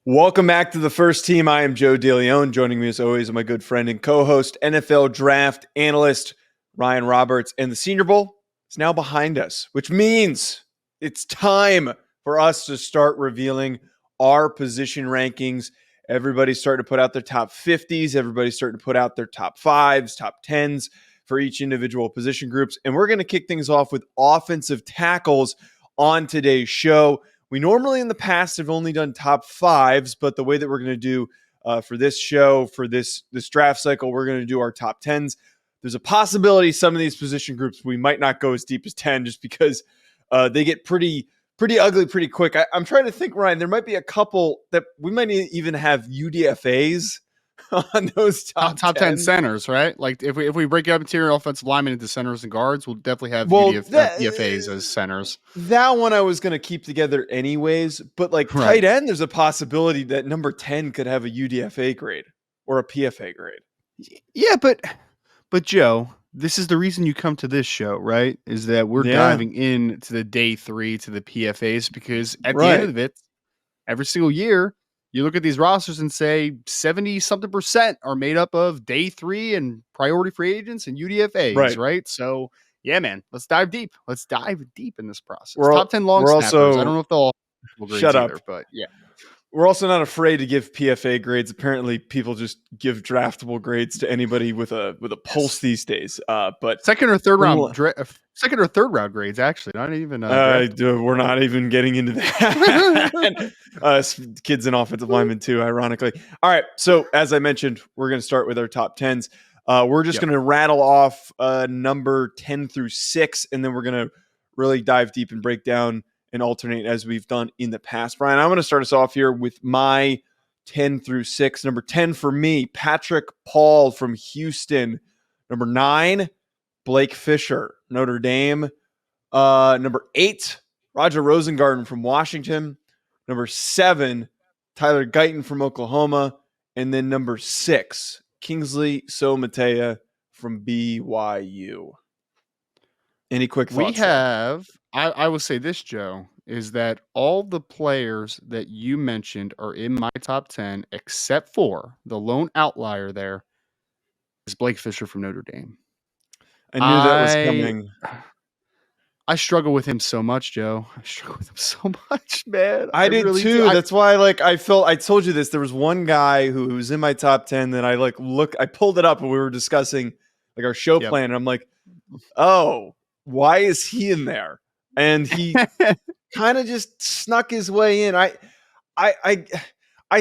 Welcome back to the first team. I am Joe DeLeone. Joining me as always, my good friend and co-host, NFL draft analyst Ryan Roberts. And the Senior Bowl is now behind us, which means it's time for us to start revealing our position rankings. Everybody's starting to put out their top 50s. Everybody's starting to put out their top 5s, top 10s for each individual position groups. And we're going to kick things off with offensive tackles on today's show. We normally in the past have only done top 5s, but the way that we're going to do for this show, for this draft cycle, we're going to do our top 10s. There's a possibility some of these position groups we might not go as deep as 10 just because they get pretty ugly pretty quick. I'm trying to think, Ryan, there might be a couple that we might even have UDFAs on those top 10 centers, right? Like if we break up interior offensive linemen into centers and guards, we'll definitely have UDFAs as centers. That one I was going to keep together anyways, but like tight end, there's a possibility that number 10 could have a UDFA grade or a PFA grade. Yeah, but Joe, this is the reason you come to this show, right? Is that we're diving into the day 3 to the PFAs because at the end of it, every single year, you look at these rosters and say 70-something% are made up of day 3 and priority free agents and UDFAs, right? So, yeah, man, let's dive deep. Let's dive deep in this process. Top 10 long snappers. I don't know if they'll shut up, either, but yeah. We're also not afraid to give PFA grades. Apparently, people just give draftable grades to anybody with a pulse these days. But second or third round grades, actually, not even. We're not even getting into that. Kids and offensive linemen too, ironically. All right, so as I mentioned, we're going to start with our top 10s. We're just going to rattle off number 10 through 6, and then we're going to really dive deep and break down and alternate as we've done in the past. Brian, I'm going to start us off here with my 10 through 6. Number 10 for me, Patrick Paul from Houston. Number 9, Blake Fisher, Notre Dame. Number 8, Roger Rosengarten from Washington. Number 7, Tyler Guyton from Oklahoma. And then number 6, Kingsley Somatea from BYU. Any quick thoughts? I will say this, Joe, is that all the players that you mentioned are in my top 10, except for the lone outlier there is Blake Fisher from Notre Dame. I knew that was coming. I struggle with him so much, Joe. I struggle with him so much, man. I did really too. That's why, I told you this. There was one guy who was in my top 10 that I pulled it up and we were discussing our show plan. And I'm like, oh, why is he in there? And he kind of just snuck his way in. I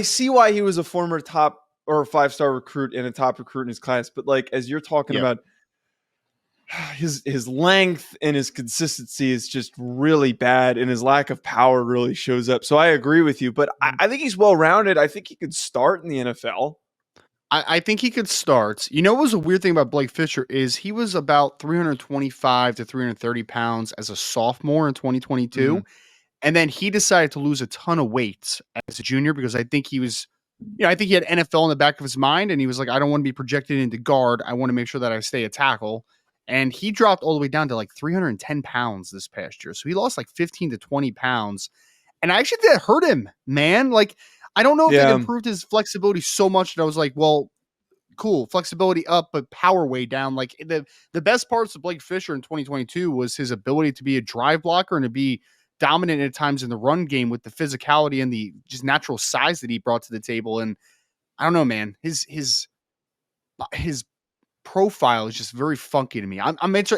see why he was a former top or 5-star recruit and a top recruit in his class. But as you're talking about, his length and his consistency is just really bad, and his lack of power really shows up. So I agree with you, but I think he's well-rounded. I think he could start in the NFL. I think he could start. You know what was a weird thing about Blake Fisher is he was about 325 to 330 pounds as a sophomore in 2022. Mm-hmm. And then he decided to lose a ton of weight as a junior because I think he was, I think he had NFL in the back of his mind. And he was like, I don't want to be projected into guard. I want to make sure that I stay a tackle. And he dropped all the way down to 310 pounds this past year. So he lost 15 to 20 pounds. And I actually think that hurt him, man. I don't know if it improved his flexibility so much that I was like, well, cool, flexibility up, but power way down. The best parts of Blake Fisher in 2022 was his ability to be a drive blocker and to be dominant at times in the run game with the physicality and the just natural size that he brought to the table. And I don't know, man, his profile is just very funky to me.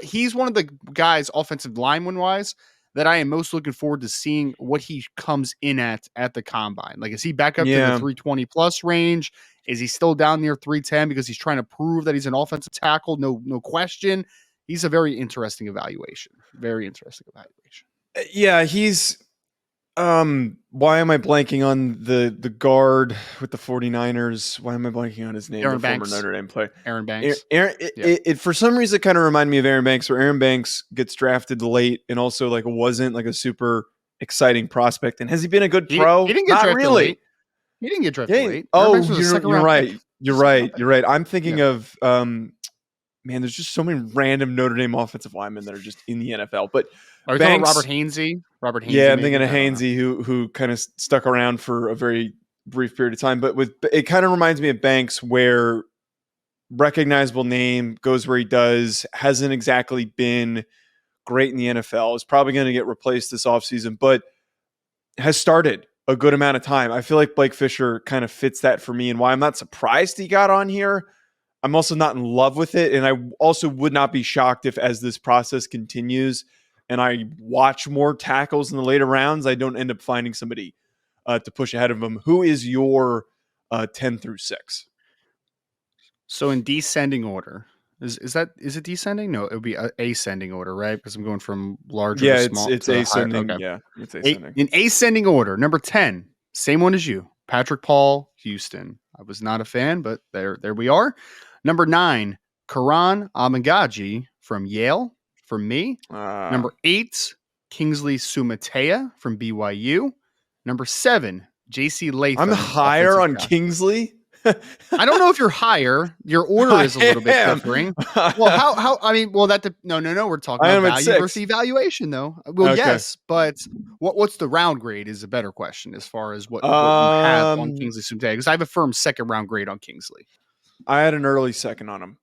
He's one of the guys offensive lineman wise that I am most looking forward to seeing what he comes in at the combine. Is he back up to the 320 plus range? Is he still down near 310 because he's trying to prove that he's an offensive tackle? No question. He's a very interesting evaluation. Very interesting evaluation. Yeah, he's why am I blanking on the guard with the 49ers? Why am I blanking on his name? Aaron Banks. Former Notre Dame player. Aaron Banks. It for some reason kind of reminded me of Aaron Banks, where Aaron Banks gets drafted late and also wasn't a super exciting prospect. And has he been a good pro? He didn't get drafted late. He didn't get drafted late. Oh, you're right. You're right. I'm thinking of man, there's just so many random Notre Dame offensive linemen that are just in the NFL. But are you talking Robert Hainsey? Yeah, I'm thinking of Hainsey, who kind of stuck around for a very brief period of time. But it kind of reminds me of Banks, where recognizable name, goes where he does, hasn't exactly been great in the NFL, is probably going to get replaced this offseason, but has started a good amount of time. I feel like Blake Fisher kind of fits that for me, and why I'm not surprised he got on here. I'm also not in love with it, and I also would not be shocked if, as this process continues and I watch more tackles in the later rounds, I don't end up finding somebody to push ahead of him. Who is your 10 through 6? So in descending order, is it descending? No, it would be ascending order, right? Because I'm going from larger to small. It's to ascending. Higher. Okay. Yeah, it's ascending. In ascending order, number 10, same one as you, Patrick Paul, Houston. I was not a fan, but there we are. Number 9, Karan Amangaji from Yale, from me. Number 8, Kingsley Sumatea from BYU. Number 7, JC Latham. I'm higher on Kingsley. I don't know if you're higher. Your order is a little bit differing. Well, how? I mean, well, no. We're talking about value versus evaluation, though. Well, okay. Yes, but what's the round grade is a better question as far as what you have on Kingsley Sumatea, because I have a firm second round grade on Kingsley. I had an early second on him.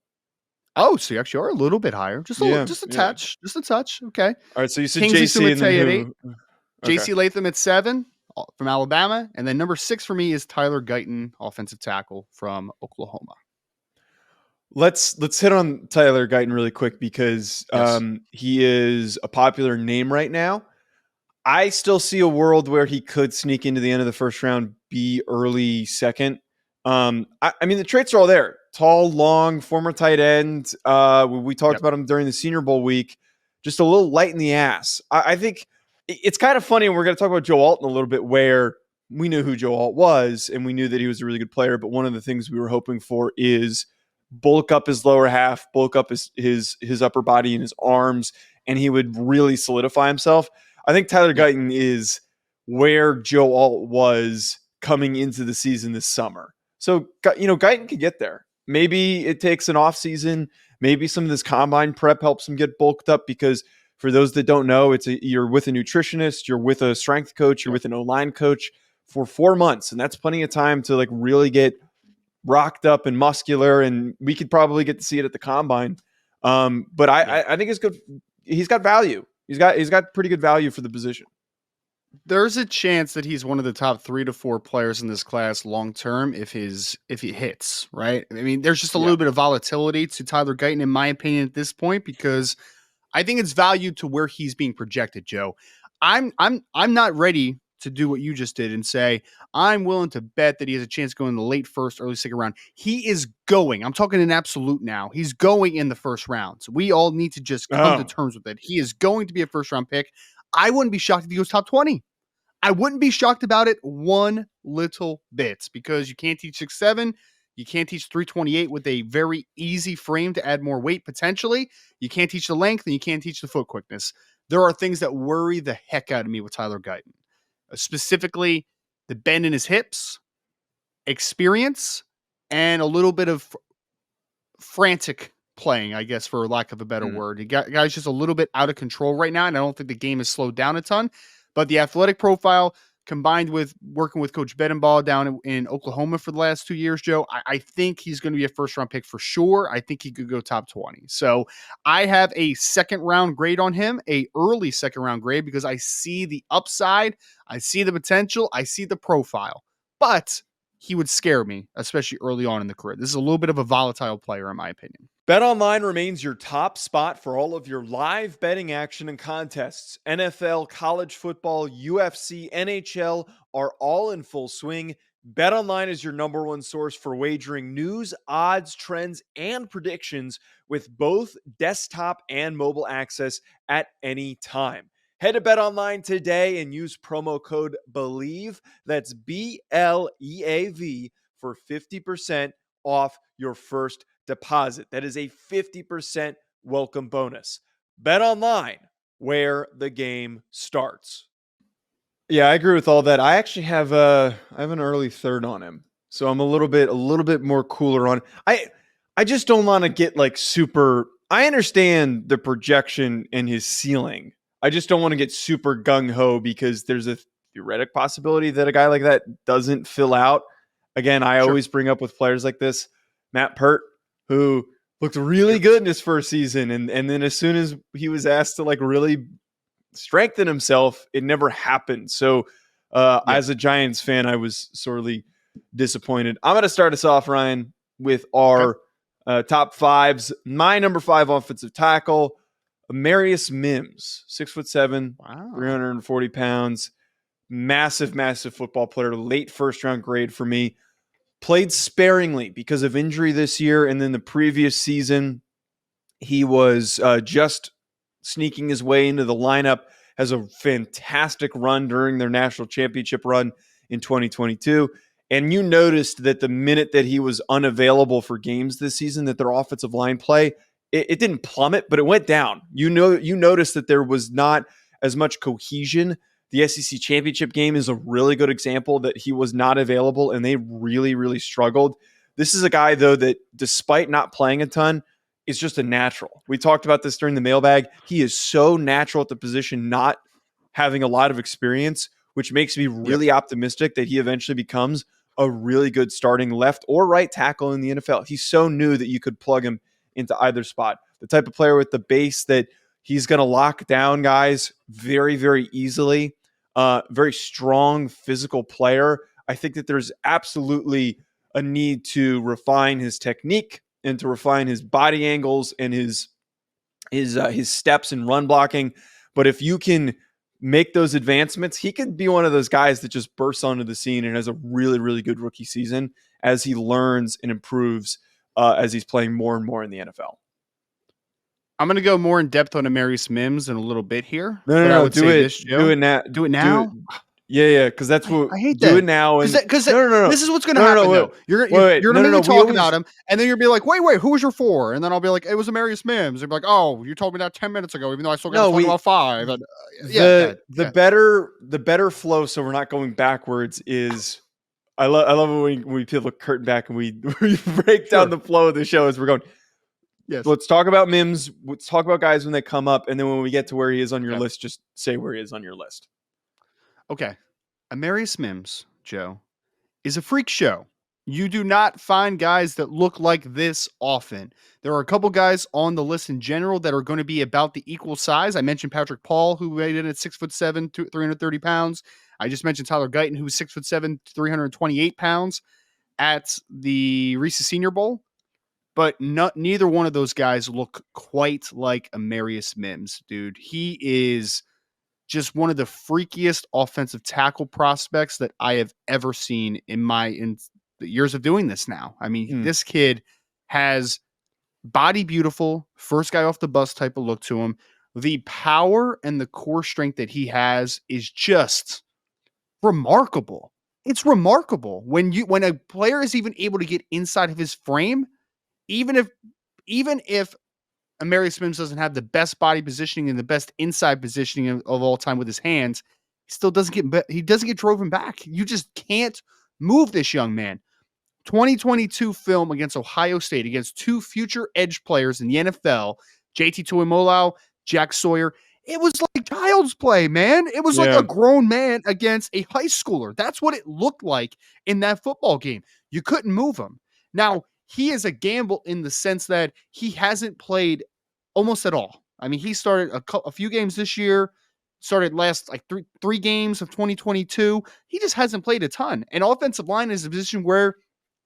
Oh, so you actually are a little bit higher, just a touch. Okay. All right, so you said Kingsley JC Sumatea at 8, JC Latham at 7. From Alabama, and then number 6 for me is Tyler Guyton, offensive tackle from Oklahoma. Let's hit on Tyler Guyton really quick, because he is a popular name right now. I still see a world where he could sneak into the end of the first round, be early second. I mean, the traits are all there: tall, long, former tight end. We talked about him during the Senior Bowl week. Just a little light in the ass. I think it's kind of funny, and we're going to talk about Joe Alt in a little bit, where we knew who Joe Alt was, and we knew that he was a really good player, but one of the things we were hoping for is bulk up his lower half, bulk up his upper body and his arms, and he would really solidify himself. I think Tyler Guyton is where Joe Alt was coming into the season this summer. So, Guyton could get there. Maybe it takes an off season. Maybe some of this combine prep helps him get bulked up, because for those that don't know, you're with a nutritionist, you're with a strength coach, you're with an O-line coach for 4 months. And that's plenty of time to really get rocked up and muscular. And we could probably get to see it at the combine. But I think it's good. He's got value. He's got pretty good value for the position. There's a chance that he's one of the top 3 to 4 players in this class long-term if he hits, right? I mean, there's just a little bit of volatility to Tyler Guyton, in my opinion, at this point, because I think it's valued to where he's being projected, Joe. I'm not ready to do what you just did and say I'm willing to bet that he has a chance to go in the late first, early second round. He is going. I'm talking in absolute now. He's going in the first round. So we all need to just come to terms with it. He is going to be a first round pick. I wouldn't be shocked if he goes top 20. I wouldn't be shocked about it one little bit, because you can't teach 6'7". You can't teach 328 with a very easy frame to add more weight potentially. You can't teach the length, and you can't teach the foot quickness. There are things that worry the heck out of me with Tyler Guyton. Specifically, the bend in his hips, experience, and a little bit of frantic playing, I guess, for lack of a better word. The guy's just a little bit out of control right now, and I don't think the game has slowed down a ton. But the athletic profile, combined with working with Coach Bedenbaugh down in Oklahoma for the last 2 years, Joe, I think he's going to be a first-round pick for sure. I think he could go top 20. So I have a second-round grade on him, a early second-round grade, because I see the upside, I see the potential, I see the profile. But he would scare me, especially early on in the career. This is a little bit of a volatile player, in my opinion. BetOnline remains your top spot for all of your live betting action and contests. NFL, college football, UFC, NHL are all in full swing. BetOnline is your number one source for wagering news, odds, trends, and predictions, with both desktop and mobile access at any time. Head to BetOnline today and use promo code BELIEVE, that's BLEAV, for 50% off your first deposit. That is a 50% welcome bonus. BetOnline, where the game starts. Yeah, I agree with all that. I actually have an early third on him, so I'm a little bit more cooler on. I just don't want to get super. I understand the projection and his ceiling. I just don't want to get super gung ho, because there's a theoretic possibility that a guy like that doesn't fill out. Again, I always bring up with players like this, Matt Pert, who looked really good in his first season. And then as soon as he was asked to like really strengthen himself, it never happened. So as a Giants fan, I was sorely disappointed. I'm going to start us off, Ryan, with our top fives. My number 5 offensive tackle, Amarius Mims, 6'7", 340 pounds, massive football player, late first round grade for me. Played sparingly because of injury this year, and then the previous season, he was just sneaking his way into the lineup. Has a fantastic run during their national championship run in 2022. And you noticed that the minute that he was unavailable for games this season, that their offensive line play, it didn't plummet, but it went down. You noticed that there was not as much cohesion. The SEC championship game is a really good example that he was not available, and they really, really struggled. This is a guy, though, that despite not playing a ton, is just a natural. We talked about this during the mailbag. He is so natural at the position, not having a lot of experience, which makes me really optimistic that he eventually becomes a really good starting left or right tackle in the NFL. He's so new that you could plug him into either spot. The type of player with the base that he's going to lock down guys very, very easily. Very strong physical player. I think that there's absolutely a need to refine his technique and to refine his body angles and his steps and run blocking. But if you can make those advancements, he could be one of those guys that just bursts onto the scene and has a really, really good rookie season as he learns and improves as he's playing more and more in the NFL. I'm going to go more in depth on Amarius Mims in a little bit here. No, do it now. Do it now? Yeah, because that's what I hate do that. it now. Because this is what's going to happen, though. You're going to talk about him, and then you'll be like, wait, who was your 4? And then I'll be like, it was Amarius Mims. You'll be like, oh, you told me that 10 minutes ago, even though I still got to talk about 5. And, the better flow, so we're not going backwards, is I love it when we peel the curtain back and we break down the flow of the show as we're going. Yes. Let's talk about Mims. Let's talk about guys when they come up. And then when we get to where he is on your list, just say where he is on your list. Okay. Amarius Mims, Joe, is a freak show. You do not find guys that look like this often. There are a couple guys on the list in general that are going to be about the equal size. I mentioned Patrick Paul, who weighed in at 6'7", 330 pounds. I just mentioned Tyler Guyton, who was 6'7", 328 pounds at the Reese's Senior Bowl. But neither one of those guys look quite like Amarius Mims, dude. He is just one of the freakiest offensive tackle prospects that I have ever seen in the years of doing this now. I mean, this kid has body beautiful, first guy off the bus type of look to him. The power and the core strength that he has is just remarkable. It's remarkable when a player is even able to get inside of his frame. Even if Amarius Mims doesn't have the best body positioning and the best inside positioning of all time with his hands, he still doesn't get driven back. You just can't move this young man. 2022 film against Ohio State, against 2 future edge players in the NFL, JT Tuimoloau, Jack Sawyer. It was like child's play, man. It was like a grown man against a high schooler. That's what it looked like in that football game. You couldn't move him. Now, he is a gamble in the sense that he hasn't played almost at all. I mean, he started a few games this year, started last like three games of 2022. He just hasn't played a ton. And offensive line is a position where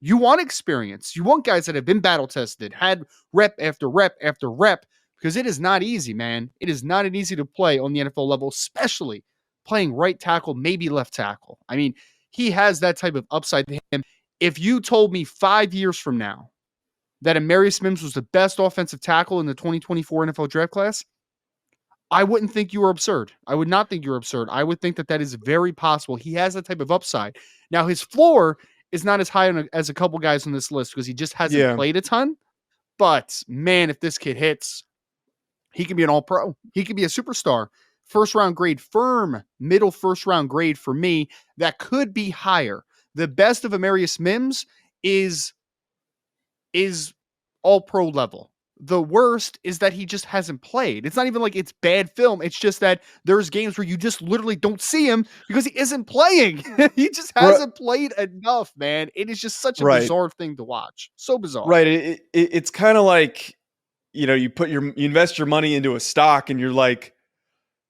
you want experience. You want guys that have been battle tested, had rep after rep after rep, because it is not easy, man. It is not easy to play on the NFL level, especially playing right tackle, maybe left tackle. I mean, he has that type of upside to him. If you told me 5 years from now that Amarius Mims was the best offensive tackle in the 2024 NFL draft class, I wouldn't think you were absurd. I would not think you're absurd. I would think that is very possible. He has that type of upside. Now, his floor is not as high as a couple guys on this list because he just hasn't played a ton. But, man, if this kid hits, he can be an all-pro. He could be a superstar. First-round grade, firm middle first-round grade for me that could be higher. The best of Amarius Mims is all pro level. The worst is that he just hasn't played. It's not even like it's bad film. It's just that there's games where you just literally don't see him because he isn't playing. He just hasn't played enough, man. It is just such a Right. bizarre thing to watch. So bizarre. Right. It's kind of like, you invest your money into a stock and you're like,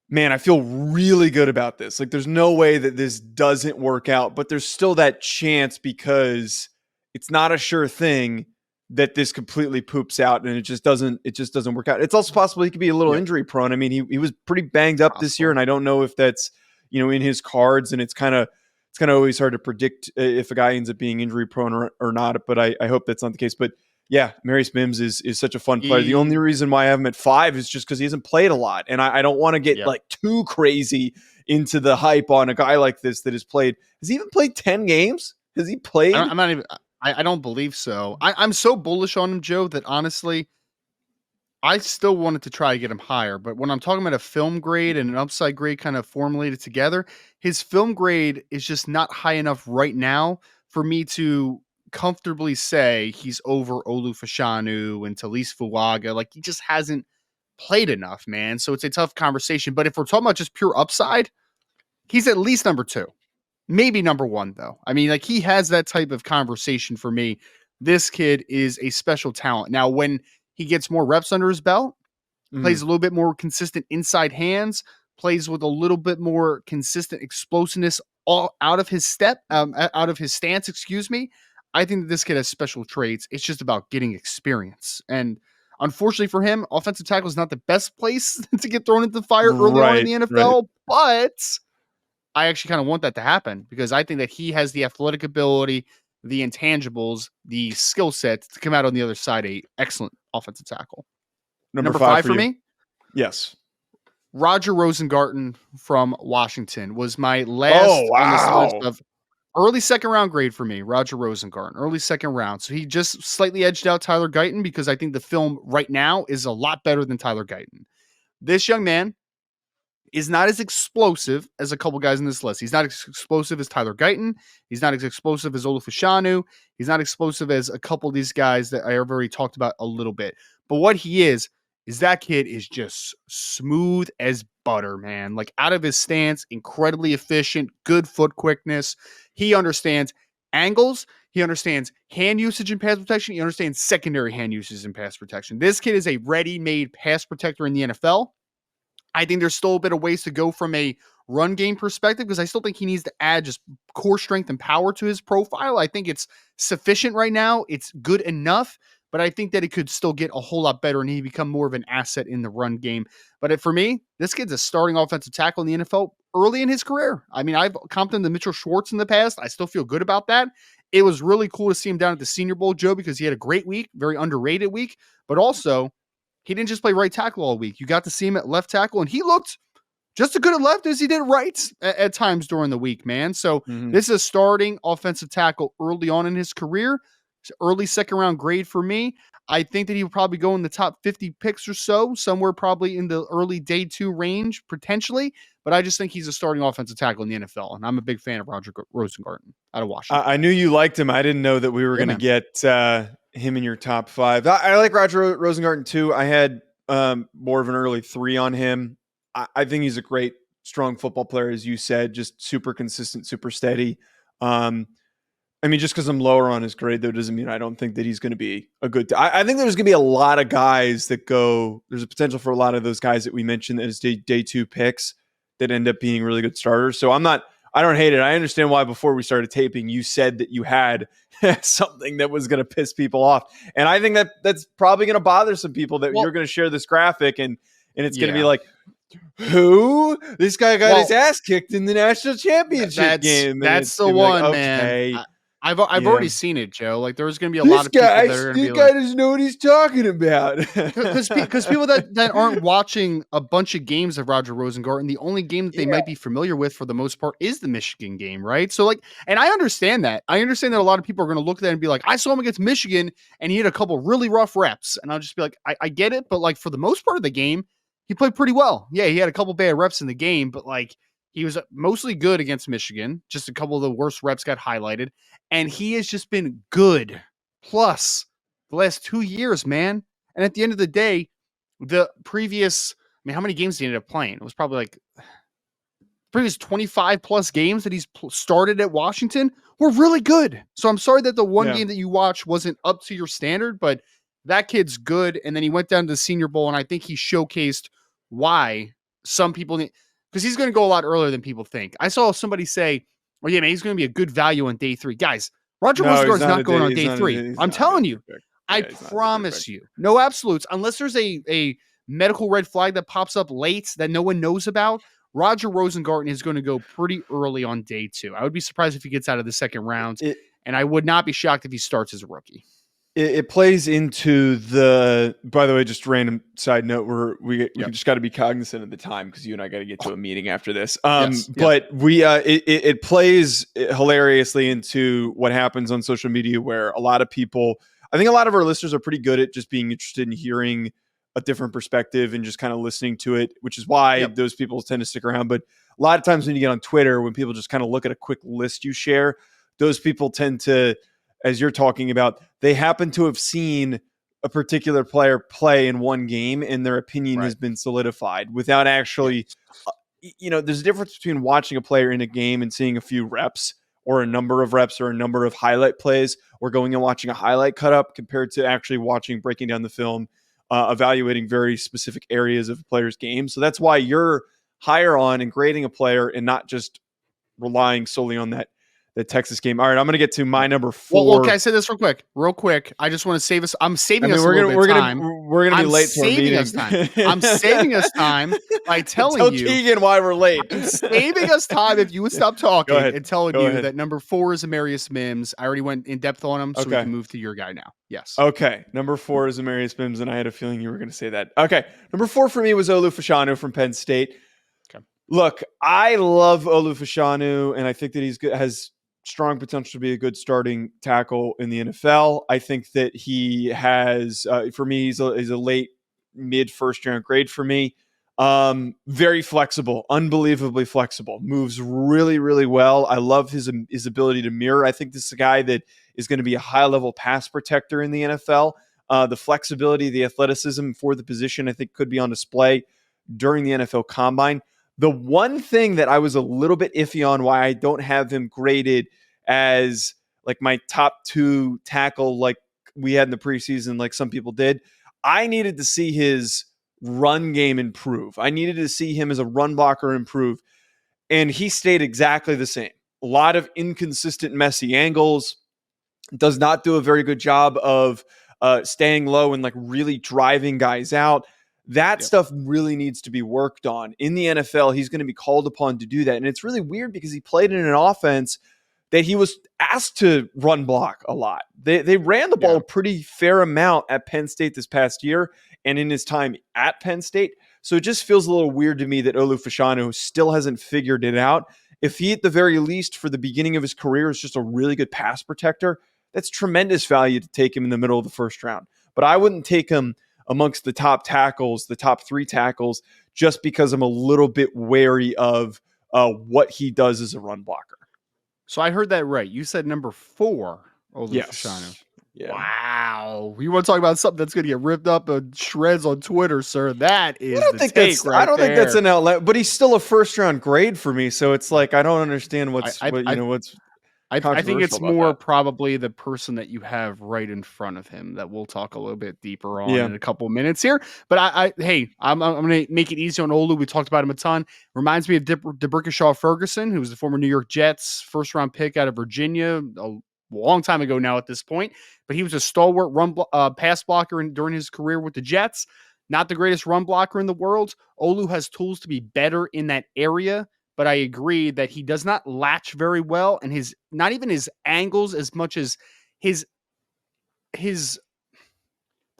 man, I feel really good about this. Like, there's no way that this doesn't work out, but there's still that chance because it's not a sure thing that this completely poops out and it just doesn't work out. It's also possible he could be a little injury prone. I mean, he was pretty banged up this year, and I don't know if that's, in his cards, and it's kind of always hard to predict if a guy ends up being injury prone or not, but I hope that's not the case. But yeah, Amarius Mims is such a fun player. The only reason why I have him at 5 is just because he hasn't played a lot. And I don't want to get like too crazy into the hype on a guy like this that has played. Has he even played 10 games? Has he played? I don't believe so. I'm so bullish on him, Joe, that honestly, I still wanted to try to get him higher. But when I'm talking about a film grade and an upside grade kind of formulated together, his film grade is just not high enough right now for me to comfortably say he's over Olu Fashanu and Taliese Fuaga. Like, he just hasn't played enough, man. So it's a tough conversation. But if we're talking about just pure upside, he's at least number 2. Maybe number 1, though. I mean, like, he has that type of conversation for me. This kid is a special talent. Now, when he gets more reps under his belt, plays a little bit more consistent inside hands, plays with a little bit more consistent explosiveness all out of his stance, excuse me. I think that this kid has special traits. It's just about getting experience. And unfortunately for him, offensive tackle is not the best place to get thrown into the fire early on in the NFL, but I actually kind of want that to happen because I think that he has the athletic ability, the intangibles, the skill set to come out on the other side a excellent offensive tackle. Number 5 for me? Yes. Roger Rosengarten from Washington was my last on this list of early second round grade for me. Roger Rosengarten, early second round. So he just slightly edged out Tyler Guyton because I think the film right now is a lot better than Tyler Guyton. This young man is not as explosive as a couple guys in this list. He's not as explosive as Tyler Guyton. He's not as explosive as Olu Fashanu. He's not explosive as a couple of these guys that I have already talked about a little bit. But what he is that kid is just smooth as butter, man. Like, out of his stance, incredibly efficient, good foot quickness. He understands angles. He understands hand usage in pass protection. He understands secondary hand usage in pass protection. This kid is a ready-made pass protector in the NFL. I think there's still a bit of ways to go from a run game perspective because I still think he needs to add just core strength and power to his profile. I think it's sufficient right now. It's good enough, but I think that it could still get a whole lot better and he become more of an asset in the run game. But for me, this kid's a starting offensive tackle in the NFL early in his career. I mean, I've comped him to Mitchell Schwartz in the past. I still feel good about that. It was really cool to see him down at the Senior Bowl, Joe, because he had a great week, very underrated week, but also he didn't just play right tackle all week. You got to see him at left tackle, and he looked just as good at left as he did right at times during the week, man. So this is a starting offensive tackle early on in his career. It's early second round grade for me. I think that he would probably go in the top 50 picks or so, somewhere probably in the early day 2 range, potentially. But I just think he's a starting offensive tackle in the NFL, and I'm a big fan of Roger Rosengarten out of Washington. I knew you liked him. I didn't know that we were going to get him in your top 5. I like Roger Rosengarten too. I had more of an early 3 on him. I think he's a great, strong football player, as you said, just super consistent, super steady. I mean, just because I'm lower on his grade, though, doesn't mean I don't think that he's going to be a good. I think there's going to be a lot of guys that go. There's a potential for a lot of those guys that we mentioned as day 2 picks that end up being really good starters. So I don't hate it. I understand why before we started taping, you said that you had something that was going to piss people off. And I think that that's probably going to bother some people that you're going to share this graphic and it's going to be like, who? This guy got his ass kicked in the national championship game. That's the one, like, okay, man. I've already seen it, Joe. Like, there's going to be a lot of people that are going to be like, this guy doesn't know what he's talking about. Because people that aren't watching a bunch of games of Roger Rosengarten, the only game that they might be familiar with for the most part is the Michigan game, right? So, like, and I understand that. I understand that a lot of people are going to look at that and be like, I saw him against Michigan and he had a couple really rough reps. And I'll just be like, I get it. But, like, for the most part of the game, he played pretty well. Yeah, he had a couple bad reps in the game, but, like, he was mostly good against Michigan. Just a couple of the worst reps got highlighted. And he has just been good. Plus, the last 2 years, man. And at the end of the day, the previous, how many games did he end up playing? It was probably like previous 25 plus games that he's started at Washington were really good. So I'm sorry that the one game that you watched wasn't up to your standard, but that kid's good. And then he went down to the Senior Bowl, and I think he showcased why some people need, because he's going to go a lot earlier than people think. I saw somebody say, "Oh yeah, man, he's going to be a good value on day 3." Guys, Roger Rosengarten's not going on day 3. I'm telling you, I promise you, no absolutes, unless there's a medical red flag that pops up late that no one knows about. Roger Rosengarten is going to go pretty early on day 2. I would be surprised if he gets out of the second round, and I would not be shocked if he starts as a rookie. It plays into by the way, just a random side note, we just got to be cognizant of the time because you and I got to get to a meeting after this. But it plays hilariously into what happens on social media, where a lot of people, I think a lot of our listeners are pretty good at just being interested in hearing a different perspective and just kind of listening to it, which is why those people tend to stick around. But a lot of times when you get on Twitter, when people just kind of look at a quick list you share, those people tend to, as you're talking about, they happen to have seen a particular player play in one game and their opinion has been solidified without actually, there's a difference between watching a player in a game and seeing a few reps or a number of reps or a number of highlight plays, or going and watching a highlight cut up compared to actually breaking down the film, evaluating very specific areas of a player's game. So that's why you're higher on and grading a player and not just relying solely on the Texas game. All right, I'm going to get to my number 4. Well, can I say this real quick? I just want to save us. I'm saving us a little bit of time. We're going to be late to our meeting. I'm saving us time by telling you. Tell Keegan why we're late. I'm saving us time if you would stop talking and telling you that number 4 is Amarius Mims. I already went in depth on him, so we can move to your guy now. Yes. Okay, number 4 is Amarius Mims, and I had a feeling you were going to say that. Okay, number 4 for me was Olu Fashanu from Penn State. Okay. Look, I love Olu Fashanu, and I think that he's good, has strong potential to be a good starting tackle in the NFL. I think that he has, for me, he's a late mid first round grade for me. Very flexible, unbelievably flexible, moves really, really well. I love his ability to mirror. I think this is a guy that is going to be a high level pass protector in the NFL. The flexibility, the athleticism for the position, I think could be on display during the NFL Combine. The one thing that I was a little bit iffy on, why I don't have him graded as like my top 2 tackle like we had in the preseason, like some people did, I needed to see his run game improve. I needed to see him as a run blocker improve. And he stayed exactly the same. A lot of inconsistent, messy angles. Does not do a very good job of staying low and like really driving guys out. That stuff really needs to be worked on. In the NFL, he's going to be called upon to do that. And it's really weird because he played in an offense that he was asked to run block a lot. They ran the ball a pretty fair amount at Penn State this past year and in his time at Penn State. So it just feels a little weird to me that Olu Fashanu still hasn't figured it out. If he, at the very least, for the beginning of his career, is just a really good pass protector, that's tremendous value to take him in the middle of the first round. But I wouldn't take him amongst the top tackles, the top 3 tackles, just because I'm a little bit wary of what he does as a run blocker. So I heard that right. You said number 4, Olu Fashanu. Yeah. Wow. You want to talk about something that's going to get ripped up in shreds on Twitter, sir? That is I don't think that's an outlet, but he's still a first round grade for me. So it's like I don't understand what's I think it's more probably the person that you have right in front of him that we'll talk a little bit deeper on in a couple of minutes here. But I'm going to make it easy on Olu. We talked about him a ton. Reminds me of DeBrickashaw Ferguson, who was the former New York Jets first round pick out of Virginia a long time ago now at this point. But he was a stalwart pass blocker during his career with the Jets. Not the greatest run blocker in the world. Olu has tools to be better in that area. But I agree that he does not latch very well, and not even his angles as much as his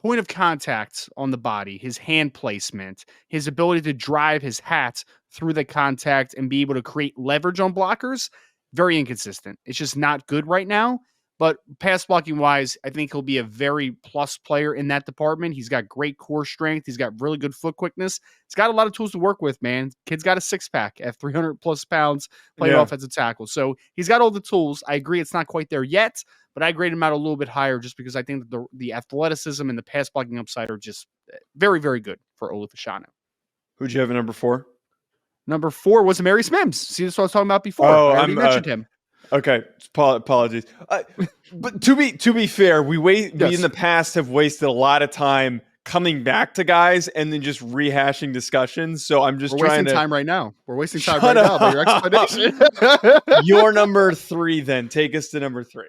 point of contact on the body, his hand placement, his ability to drive his hat through the contact and be able to create leverage on blockers, very inconsistent. It's just not good right now. But pass blocking wise, I think he'll be a very plus player in that department. He's got great core strength. He's got really good foot quickness. He's got a lot of tools to work with, man. Kid's got a six pack at 300 plus pounds playing Yeah. offensive tackle. So he's got all the tools. I agree it's not quite there yet, but I grade him out a little bit higher just because I think that the athleticism and the pass blocking upside are just very, very good for Olu Fashanu. Who'd you have at number 4? Number 4 was Amarius Mims. See, that's what I was talking about before. Oh, I already mentioned him. Okay, apologies. But to be fair, we in the past have wasted a lot of time coming back to guys and then just rehashing discussions. So I'm just We're trying wasting to time right now. We're wasting time right now by your explanation. Your number 3, then take us to number 3.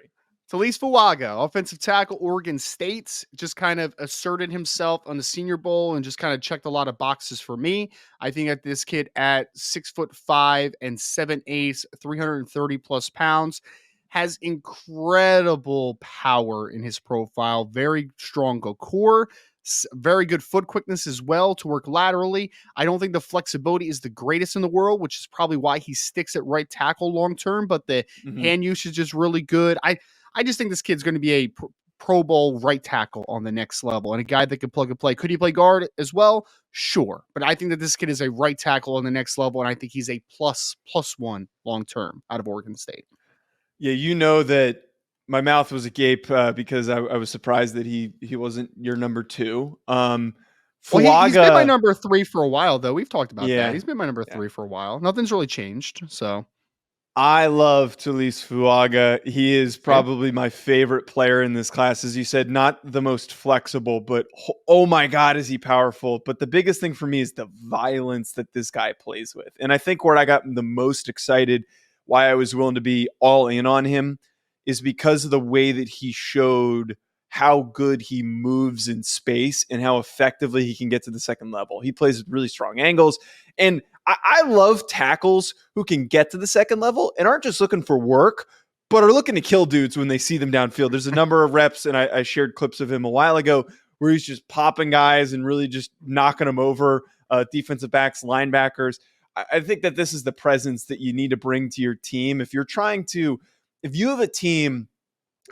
Taliese Fuaga, offensive tackle, Oregon State, just kind of asserted himself on the Senior Bowl and just kind of checked a lot of boxes for me. I think that this kid at 6'5" and 7'8", 330 plus pounds, has incredible power in his profile. Very strong core, very good foot quickness as well to work laterally. I don't think the flexibility is the greatest in the world, which is probably why he sticks at right tackle long term. But the hand usage is really good. I just think this kid's going to be a Pro Bowl right tackle on the next level and a guy that can plug and play. Could he play guard as well? Sure. But I think that this kid is a right tackle on the next level, and I think he's a plus one long term out of Oregon State. Yeah, you know that my mouth was agape because I was surprised that he wasn't your number 2. Fuaga, well, he's been my number 3 for a while, though. We've talked about that. He's been my number 3 for a while. Nothing's really changed, so... I love Taliese Fuaga. He is probably my favorite player in this class. As you said, not the most flexible, but oh my God, is he powerful. But the biggest thing for me is the violence that this guy plays with. And I think where I got the most excited, why I was willing to be all in on him, is because of the way that he showed how good he moves in space and how effectively he can get to the second level. He plays with really strong angles. And I love tackles who can get to the second level and aren't just looking for work, but are looking to kill dudes when they see them downfield. There's a number of reps, and I shared clips of him a while ago, where he's just popping guys and really just knocking them over, defensive backs, linebackers. I think that this is the presence that you need to bring to your team. If you have a team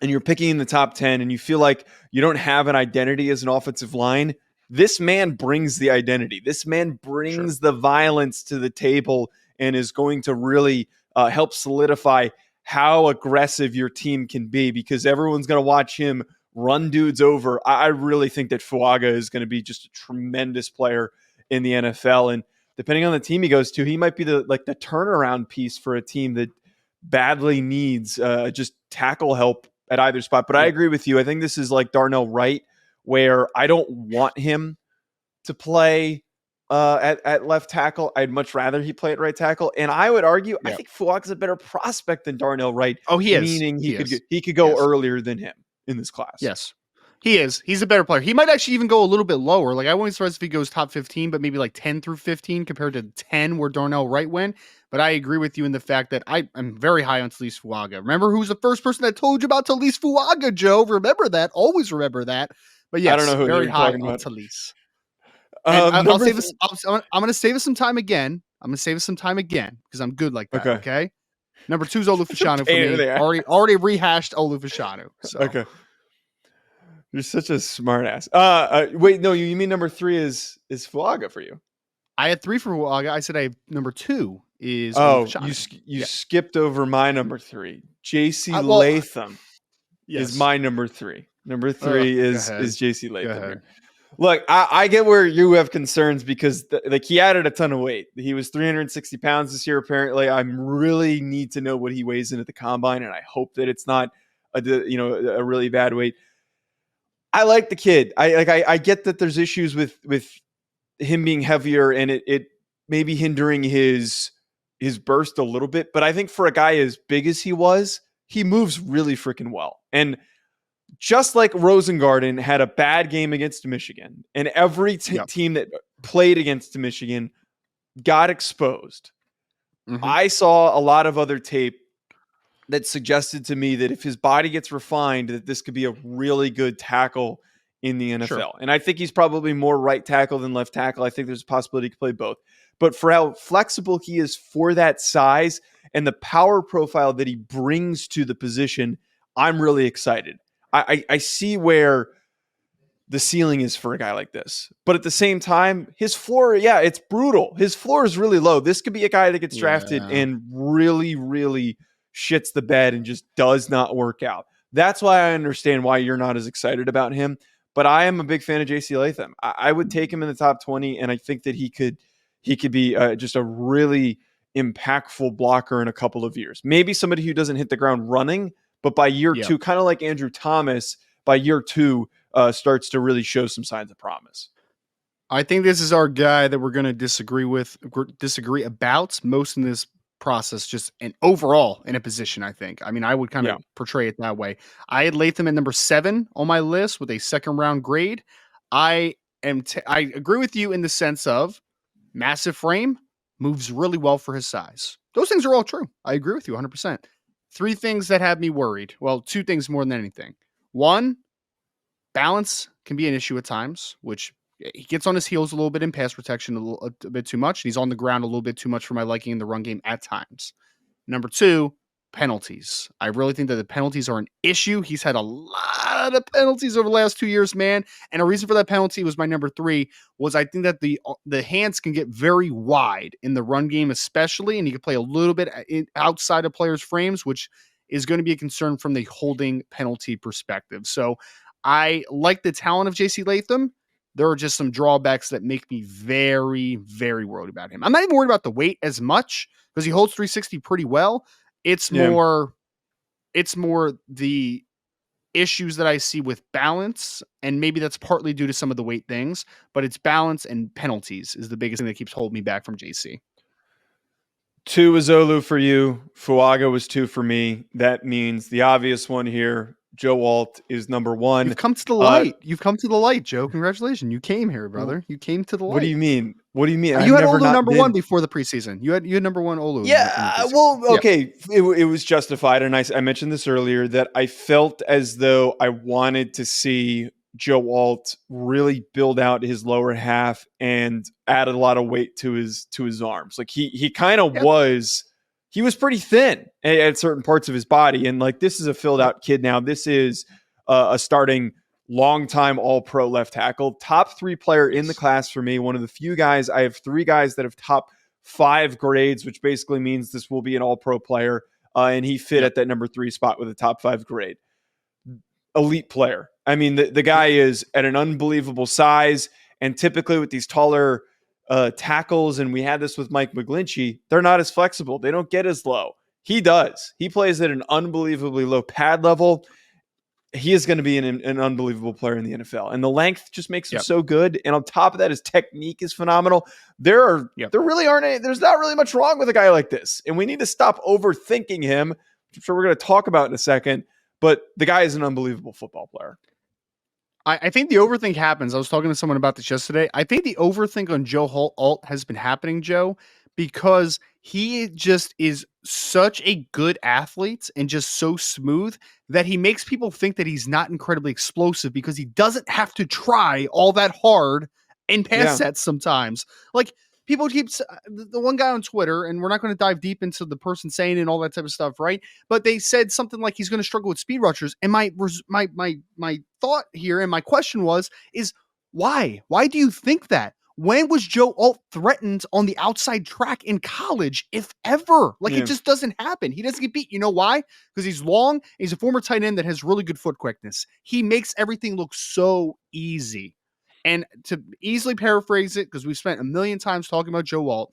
and you're picking in the top 10 and you feel like you don't have an identity as an offensive line, this man brings the identity. This man brings the violence to the table and is going to really help solidify how aggressive your team can be, because everyone's going to watch him run dudes over. I really think that Fuaga is going to be just a tremendous player in the NFL. And depending on the team he goes to, he might be the turnaround piece for a team that badly needs just tackle help at either spot. But I agree with you. I think this is like Darnell Wright, where I don't want him to play at left tackle. I'd much rather he play at right tackle. And I would argue, I think Fuaga's a better prospect than Darnell Wright. Oh, he is. Meaning he could go earlier than him in this class. Yes, he is. He's a better player. He might actually even go a little bit lower. Like, I wouldn't be surprised if he goes top 15, but maybe like 10 through 15 compared to 10 where Darnell Wright went. But I agree with you in the fact that I'm very high on Taliese Fuaga. Remember who's the first person that told you about Taliese Fuaga, Joe? Remember that. Always remember that. But yes, I don't know who very high on Taliese. I'm going to save us some time again. I'm going to save us some time again because I'm good like that. Okay. Number 2 is Olu Fashanu for me. Already rehashed Olu Fashanu. So. Okay. You're such a smart ass. Wait, no, you mean number 3 is Fuaga for you? I had 3 for Fuaga. I said I have number 2 is. You skipped over my number 3. JC Latham is my number 3. Number 3 is JC Latham. Look, I get where you have concerns because he added a ton of weight. He was 360 pounds this year. Apparently, I really need to know what he weighs in at the combine, and I hope that it's not a really bad weight. I like the kid. I get that there's issues with him being heavier and it may be hindering his burst a little bit. But I think for a guy as big as he was, he moves really freaking well. And just like Rosengarten had a bad game against Michigan, and every team that played against Michigan got exposed. Mm-hmm. I saw a lot of other tape that suggested to me that if his body gets refined, that this could be a really good tackle in the NFL. Sure. And I think he's probably more right tackle than left tackle. I think there's a possibility he could play both. But for how flexible he is for that size and the power profile that he brings to the position, I'm really excited. I see where the ceiling is for a guy like this. But at the same time, his floor, yeah, it's brutal. His floor is really low. This could be a guy that gets drafted and really, really shits the bed and just does not work out. That's why I understand why you're not as excited about him. But I am a big fan of JC Latham. I would take him in the top 20, and I think that he could be just a really impactful blocker in a couple of years. Maybe somebody who doesn't hit the ground running, but by year two, kind of like Andrew Thomas, by year two, starts to really show some signs of promise. I think this is our guy that we're going to disagree about most in this process, just and overall in a position, I think. I mean, I would kind of portray it that way. I had Latham at number 7 on my list with a second round grade. I agree with you in the sense of massive frame, moves really well for his size. Those things are all true. I agree with you 100%. 3 things that have me worried. Well, 2 things more than anything. 1, balance can be an issue at times, which he gets on his heels a little bit in pass protection, a bit too much. He's on the ground a little bit too much for my liking in the run game at times. Number 2, penalties. I really think that the penalties are an issue. He's had a lot of penalties over the last 2 years, man. And a reason for that penalty was my number 3 was I think that the hands can get very wide in the run game, especially, and he can play a little bit outside of players' frames, which is going to be a concern from the holding penalty perspective. So I like the talent of JC Latham. There are just some drawbacks that make me very, very worried about him. I'm not even worried about the weight as much because he holds 360 pretty well. It's more the issues that I see with balance, and maybe that's partly due to some of the weight things, but it's balance and penalties is the biggest thing that keeps holding me back from JC. 2 was Olu for you. Fuaga was 2 for me. That means the obvious one here, Joe Alt, is number 1. You've come to the light. You've come to the light, Joe. Congratulations. You came here, brother. You came to the light. What do you mean? What do you mean? You had Olu number 1 before the preseason. You had number 1 Olu. Yeah, well, okay. Yeah. It was justified. And I mentioned this earlier that I felt as though I wanted to see Joe Alt really build out his lower half and add a lot of weight to his arms. Like he kind of was. He was pretty thin at certain parts of his body. And like, this is a filled out kid now. This is a starting long-time all-pro left tackle, top 3 player in the class for me. One of the few guys. I have 3 guys that have top 5 grades, which basically means this will be an all-pro player. And he fit at that number 3 spot with a top 5 grade. Elite player. I mean, the guy is at an unbelievable size. And typically with these taller tackles, and we had this with Mike McGlinchey, they're not as flexible. They don't get as low. He does. He plays at an unbelievably low pad level. He is going to be an unbelievable player in the NFL. And the length just makes him so good. And on top of that, his technique is phenomenal. There's not really much wrong with a guy like this. And we need to stop overthinking him, which I'm sure we're going to talk about in a second. But the guy is an unbelievable football player. I think the overthink happens. I was talking to someone about this yesterday. I think the overthink on Joe Alt has been happening, Joe, because he just is such a good athlete and just so smooth that he makes people think that he's not incredibly explosive because he doesn't have to try all that hard in pass sets sometimes. Like, people keep the one guy on Twitter, and we're not going to dive deep into the person saying it and all that type of stuff, right? But they said something like he's going to struggle with speed rushers. And my thought here and my question is why? Why do you think that? When was Joe Alt threatened on the outside track in college, if ever? Like, it just doesn't happen. He doesn't get beat. You know why? Because he's long. He's a former tight end that has really good foot quickness. He makes everything look so easy. And to easily paraphrase it, because we've spent a million times talking about Joe Alt,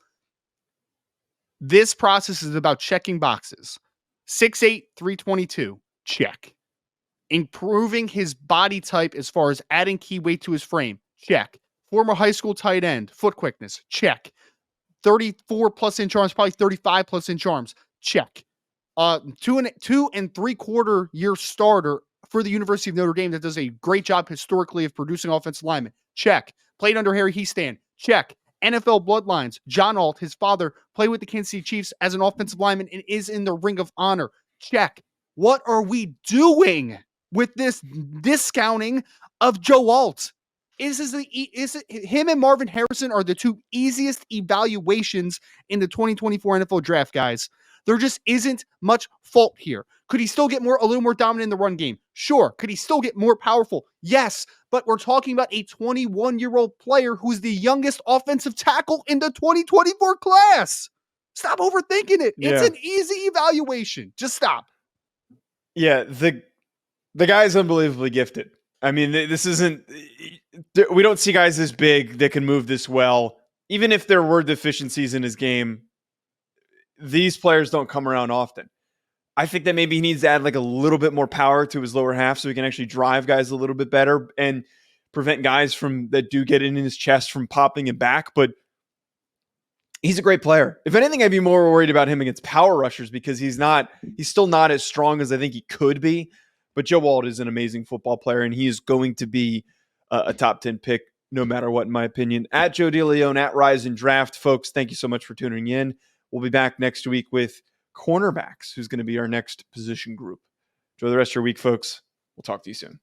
this process is about checking boxes. 6'8", 322, check. Improving his body type as far as adding key weight to his frame, check. Former high school tight end, foot quickness, check. 34 plus inch arms, probably 35 plus inch arms, check. 2 3/4 year starter for the University of Notre Dame that does a great job historically of producing offensive linemen. Check. Played under Harry Hiestand. Check. NFL bloodlines. John Alt, his father, played with the Kansas City Chiefs as an offensive lineman and is in the Ring of Honor. Check. What are we doing with this discounting of Joe Alt? Him and Marvin Harrison are the 2 easiest evaluations in the 2024 NFL draft, guys. There just isn't much fault here. Could he still get a little more dominant in the run game? Sure. Could he still get more powerful? Yes. But we're talking about a 21-year-old player who's the youngest offensive tackle in the 2024 class. Stop overthinking it. Yeah. It's an easy evaluation. Just stop. Yeah, the guy's unbelievably gifted. I mean, this isn't, we don't see guys this big that can move this well. Even if there were deficiencies in his game, these players don't come around often. I think that maybe he needs to add like a little bit more power to his lower half so he can actually drive guys a little bit better and prevent guys that do get in his chest from popping him back. But he's a great player. If anything, I'd be more worried about him against power rushers because he's still not as strong as I think he could be. But Joe Alt is an amazing football player, and he is going to be a top 10 pick no matter what, in my opinion. At Joe DeLeone, at Rise and Draft. Folks, thank you so much for tuning in. We'll be back next week with cornerbacks, who's going to be our next position group. Enjoy the rest of your week, folks. We'll talk to you soon.